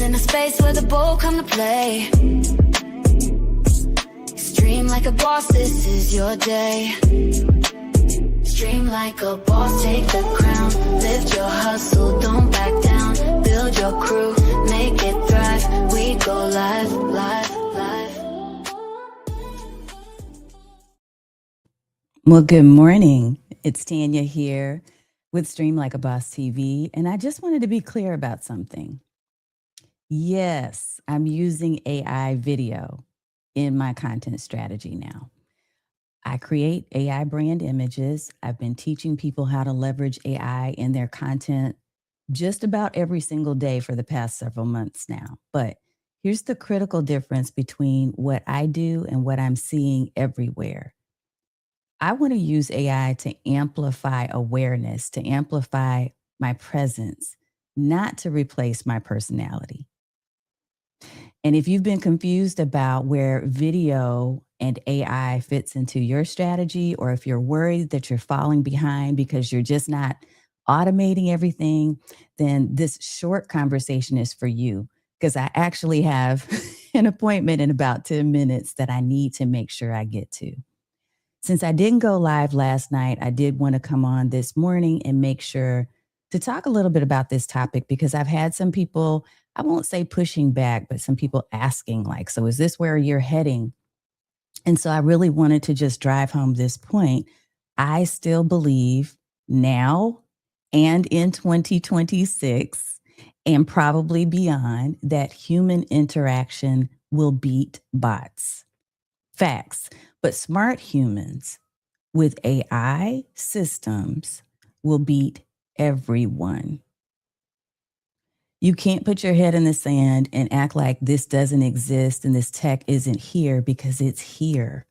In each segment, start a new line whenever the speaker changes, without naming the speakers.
in a space where the bold come to play. Stream like a boss, this is your day. Stream like a boss, take the crown. Lift your hustle, don't back down. Build your crew, make it thrive. We go live, live, live.
Well, good morning. It's Tanya here with Stream Like a Boss TV, and I just wanted to be clear about something. Yes, I'm using AI video in my content strategy now. I create AI brand images. I've been teaching people how to leverage AI in their content just about every single day for the past several months now. But here's the critical difference between what I do and what I'm seeing everywhere. I want to use AI to amplify awareness, to amplify my presence, not to replace my personality. And if you've been confused about where video and AI fits into your strategy, or if you're worried that you're falling behind because you're just not automating everything, then this short conversation is for you, because I actually have an appointment in about 10 minutes that I need to make sure I get to. Since I didn't go live last night, I did want to come on this morning and make sure to talk a little bit about this topic, because I've had some people, I won't say pushing back, but some people asking like, so is this where you're heading? And so I really wanted to just drive home this point. I still believe now and in 2026 and probably beyond that human interaction will beat bots. Facts. But smart humans with AI systems will beat everyone. You can't put your head in the sand and act like this doesn't exist and this tech isn't here, because it's here.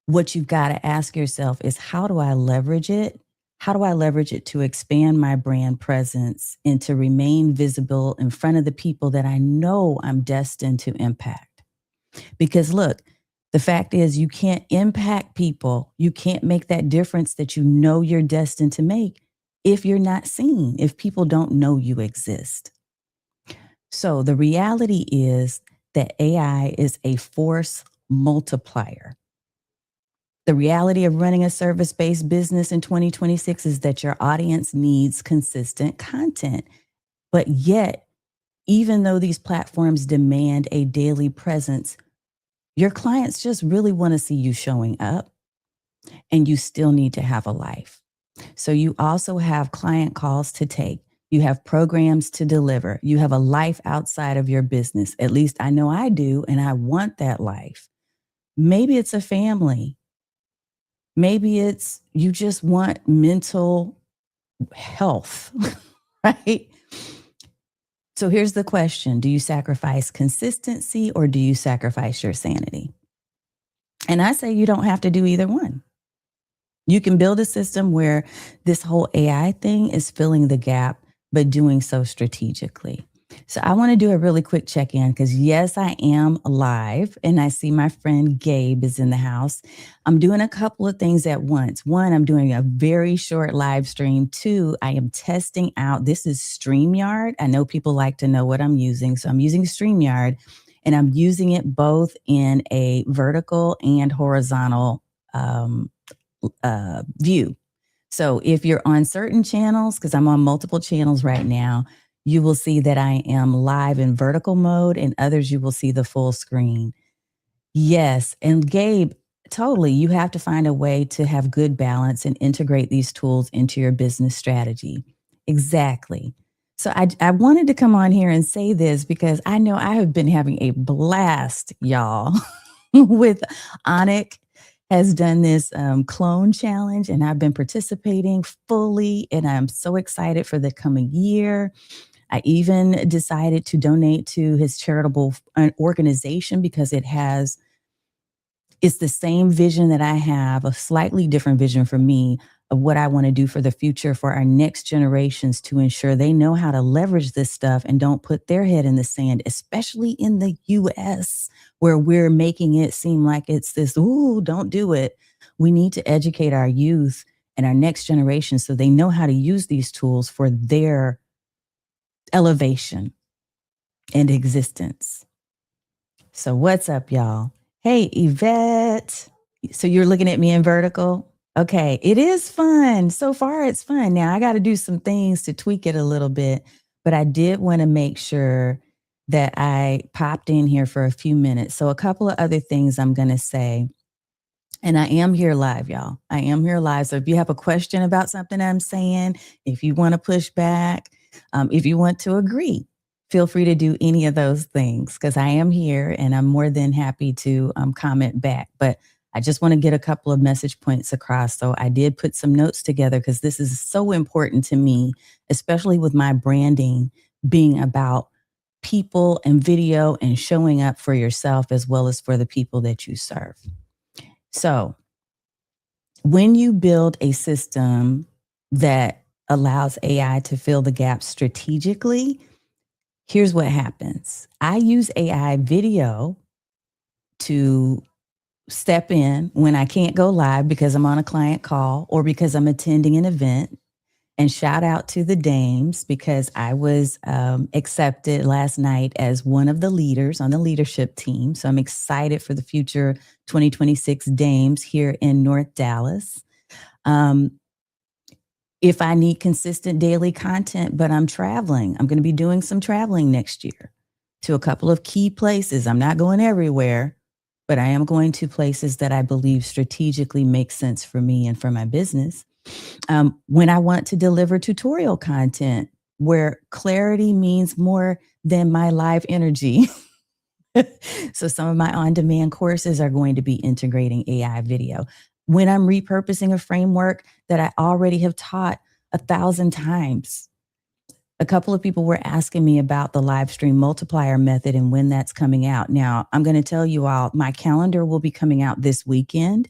What you've got to ask yourself is, how do I leverage it? How do I leverage it to expand my brand presence and to remain visible in front of the people that I know I'm destined to impact? Because look, the fact is, you can't impact people. You can't make that difference that you know you're destined to make if you're not seen, if people don't know you exist. So the reality is that AI is a force multiplier. The reality of running a service-based business in 2026 is that your audience needs consistent content. But yet, even though these platforms demand a daily presence, your clients just really want to see you showing up, and you still need to have a life. So you also have client calls to take. You have programs to deliver. You have a life outside of your business. At least I know I do, and I want that life. Maybe it's a family. Maybe it's you just want mental health, right? So here's the question. Do you sacrifice consistency, or do you sacrifice your sanity? And I say you don't have to do either one. You can build a system where this whole AI thing is filling the gap, but doing so strategically. So I want to do a really quick check-in, because yes, I am live and I see my friend Gabe is in the house. I'm doing a couple of things at once. One, I'm doing a very short live stream. Two, I am testing out, this is StreamYard. I know people like to know what I'm using. So I'm using StreamYard, and I'm using it both in a vertical and horizontal view. So if you're on certain channels, because I'm on multiple channels right now, you will see that I am live in vertical mode, and others you will see the full screen. Yes, and Gabe, totally, you have to find a way to have good balance and integrate these tools into your business strategy. Exactly. So I wanted to come on here and say this, because I know I have been having a blast, y'all, with Onyx has done this clone challenge, and I've been participating fully, and I'm so excited for the coming year. I even decided to donate to his charitable organization, because it's the same vision that I have, a slightly different vision for me of what I want to do for the future for our next generations, to ensure they know how to leverage this stuff and don't put their head in the sand, especially in the US, where we're making it seem like it's this, ooh, don't do it. We need to educate our youth and our next generation so they know how to use these tools for their elevation. and existence. So what's up, y'all? Hey, Yvette. So you're looking at me in vertical? Okay, it is fun. So far, it's fun. Now I got to do some things to tweak it a little bit, but I did want to make sure that I popped in here for a few minutes. So a couple of other things I'm going to say. And I am here live, y'all. I am here live. So if you have a question about something I'm saying, if you want to push back, if you want to agree, feel free to do any of those things because I am here and I'm more than happy to comment back. But I just want to get a couple of message points across. So I did put some notes together because this is so important to me, especially with my branding being about people and video and showing up for yourself as well as for the people that you serve. So when you build a system that allows AI to fill the gaps strategically, here's what happens. I use AI video to step in when I can't go live because I'm on a client call or because I'm attending an event. And shout out to the dames because I was accepted last night as one of the leaders on the leadership team. So I'm excited for the future 2026 dames here in North Dallas. If I need consistent daily content, but I'm traveling, I'm going to be doing some traveling next year to a couple of key places. I'm not going everywhere, but I am going to places that I believe strategically make sense for me and for my business. When I want to deliver tutorial content where clarity means more than my live energy. So some of my on-demand courses are going to be integrating AI video. When I'm repurposing a framework that I already have taught 1,000 times. A couple of people were asking me about the live stream multiplier method and when that's coming out. Now, I'm going to tell you all, my calendar will be coming out this weekend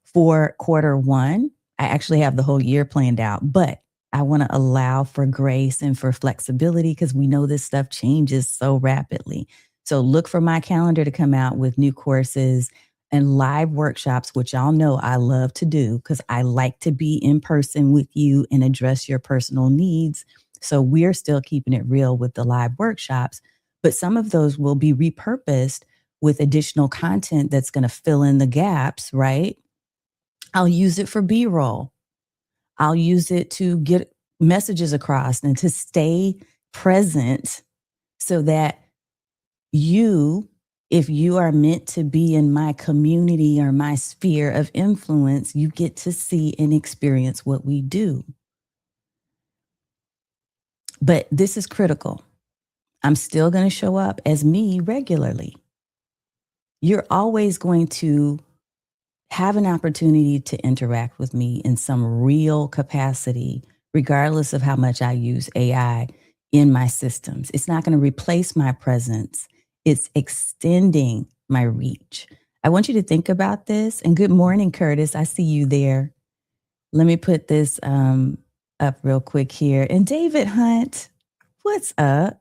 for Q1. I actually have the whole year planned out, but I want to allow for grace and for flexibility because we know this stuff changes so rapidly. So look for my calendar to come out with new courses and live workshops, which y'all know I love to do because I like to be in person with you and address your personal needs. So we're still keeping it real with the live workshops, but some of those will be repurposed with additional content that's going to fill in the gaps, right? I'll use it for B-roll. I'll use it to get messages across and to stay present so that you, if you are meant to be in my community or my sphere of influence, you get to see and experience what we do. But this is critical. I'm still going to show up as me regularly. You're always going to have an opportunity to interact with me in some real capacity, regardless of how much I use AI in my systems. It's not going to replace my presence. It's extending my reach. I want you to think about this. And good morning, Curtis. I see you there. Let me put this up real quick here. And David Hunt, what's up?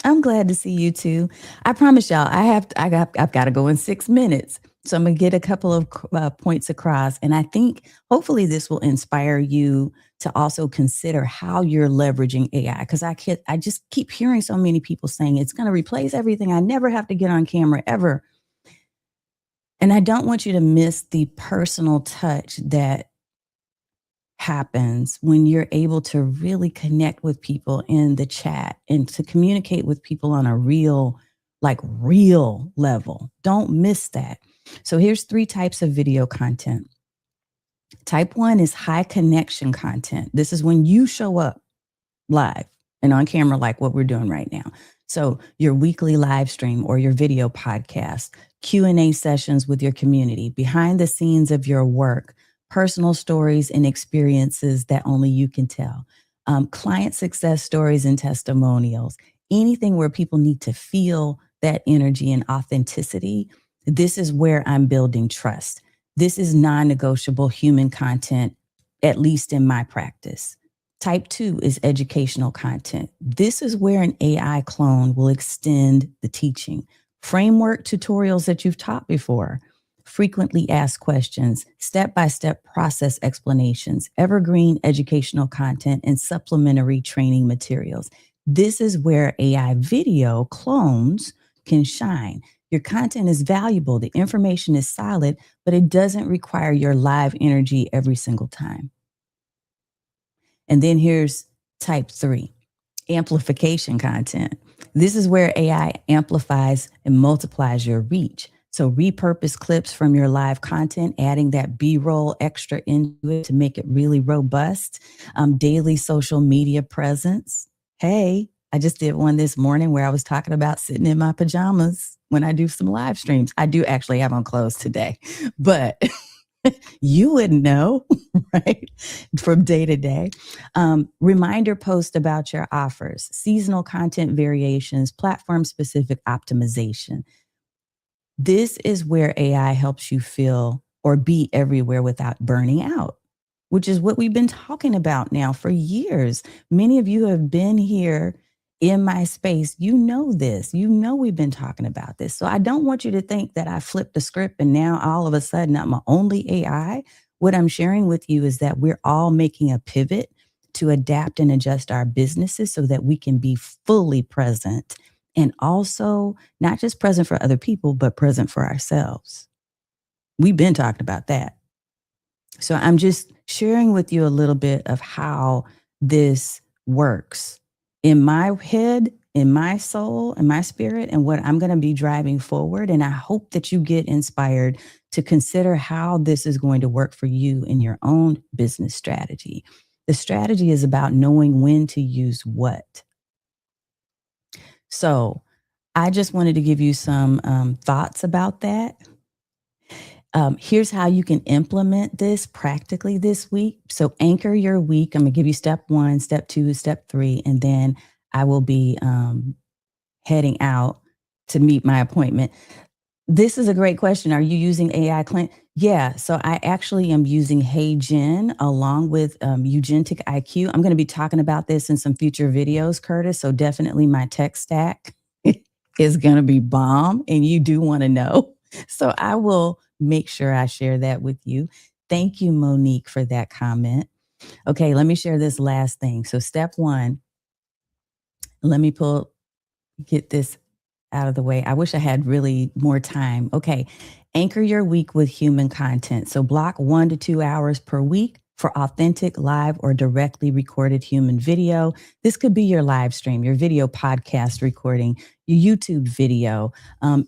I'm glad to see you too. I promise y'all, I've got to go in 6 minutes. So I'm going to get a couple of points across. And I think hopefully this will inspire you to also consider how you're leveraging AI. Because I just keep hearing so many people saying it's going to replace everything. I never have to get on camera ever. And I don't want you to miss the personal touch that happens when you're able to really connect with people in the chat and to communicate with people on a real level. Don't miss that. So here's 3 types of video content. Type 1 is high connection content. This is when you show up live and on camera like what we're doing right now. So your weekly live stream or your video podcast, Q&A sessions with your community, behind the scenes of your work, personal stories and experiences that only you can tell, client success stories and testimonials, anything where people need to feel that energy and authenticity. This is where I'm building trust. This is non-negotiable human content, at least in my practice. Type 2 is educational content. This is where an AI clone will extend the teaching. Framework tutorials that you've taught before, frequently asked questions, step-by-step process explanations, evergreen educational content, and supplementary training materials. This is where AI video clones can shine. Your content is valuable, the information is solid, but it doesn't require your live energy every single time. And then here's type 3, amplification content. This is where AI amplifies and multiplies your reach. So repurpose clips from your live content, adding that B-roll extra into it to make it really robust. Daily social media presence. Hey, I just did one this morning where I was talking about sitting in my pajamas when I do some live streams. I do actually have on clothes today, but you wouldn't know, right? From day to day. Reminder post about your offers, seasonal content variations, platform specific optimization. This is where AI helps you feel or be everywhere without burning out, which is what we've been talking about now for years. Many of you have been here in my space. You know this. You know we've been talking about this. So I don't want you to think that I flipped the script and now all of a sudden I'm only AI. What I'm sharing with you is that we're all making a pivot to adapt and adjust our businesses so that we can be fully present and also not just present for other people, but present for ourselves. We've been talking about that. So I'm just sharing with you a little bit of how this works in my head, in my soul, in my spirit, and what I'm going to be driving forward. And I hope that you get inspired to consider how this is going to work for you in your own business strategy. The strategy is about knowing when to use what. So I just wanted to give you some thoughts about that. Here's how you can implement this practically this week. So anchor your week. I'm going to give you step 1, step 2, step 3, and then I will be heading out to meet my appointment. This is a great question. Are you using AI? Yeah. So I actually am using Hey Gen along with Eugentic IQ. I'm going to be talking about this in some future videos, Curtis. So definitely my tech stack is going to be bomb and you do want to know. So I will make sure I share that with you. Thank you, Monique, for that comment. Okay, let me share this last thing. So step 1, let me get this out of the way. I wish I had really more time. Okay. Anchor your week with human content. So block 1 to 2 hours per week for authentic, live, or directly recorded human video. This could be your live stream, your video podcast recording, your YouTube video,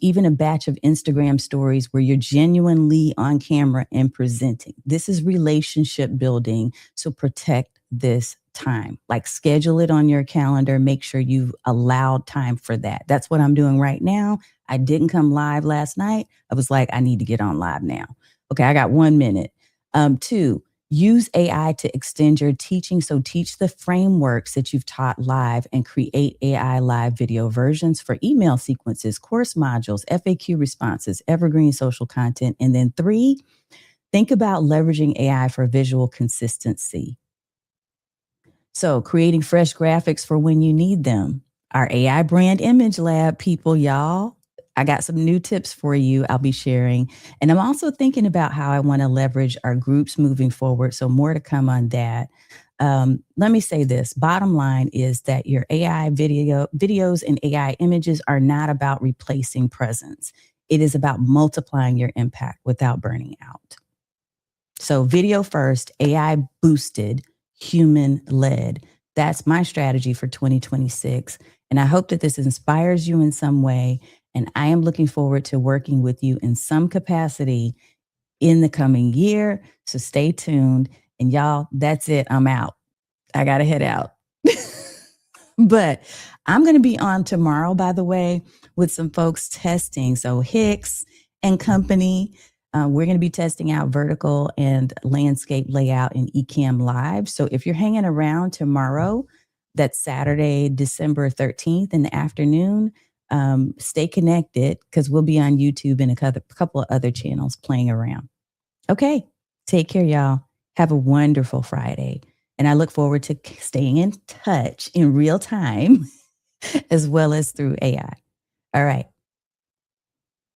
even a batch of Instagram stories where you're genuinely on camera and presenting. This is relationship building. So protect this time. Like schedule it on your calendar. Make sure you've allowed time for that. That's what I'm doing right now. I didn't come live last night. I was like, I need to get on live now. Okay, I got 1 minute. 2, use AI to extend your teaching. So teach the frameworks that you've taught live and create AI live video versions for email sequences, course modules, FAQ responses, evergreen social content. And then 3, think about leveraging AI for visual consistency. So creating fresh graphics for when you need them. Our AI brand image lab people, y'all. I got some new tips for you I'll be sharing. And I'm also thinking about how I want to leverage our groups moving forward. So more to come on that. Let me say this. Bottom line is that your AI videos and AI images are not about replacing presence. It is about multiplying your impact without burning out. So video first, AI boosted, human led. That's my strategy for 2026. And I hope that this inspires you in some way. And I am looking forward to working with you in some capacity in the coming year. So stay tuned. And y'all, that's it. I'm out. I got to head out. But I'm going to be on tomorrow, by the way, with some folks testing. So Hicks and company. We're going to be testing out vertical and landscape layout in Ecamm Live. So if you're hanging around tomorrow, that's Saturday, December 13th in the afternoon, stay connected because we'll be on YouTube and a couple of other channels playing around. Okay, take care, y'all. Have a wonderful Friday. And I look forward to staying in touch in real time as well as through AI. All right.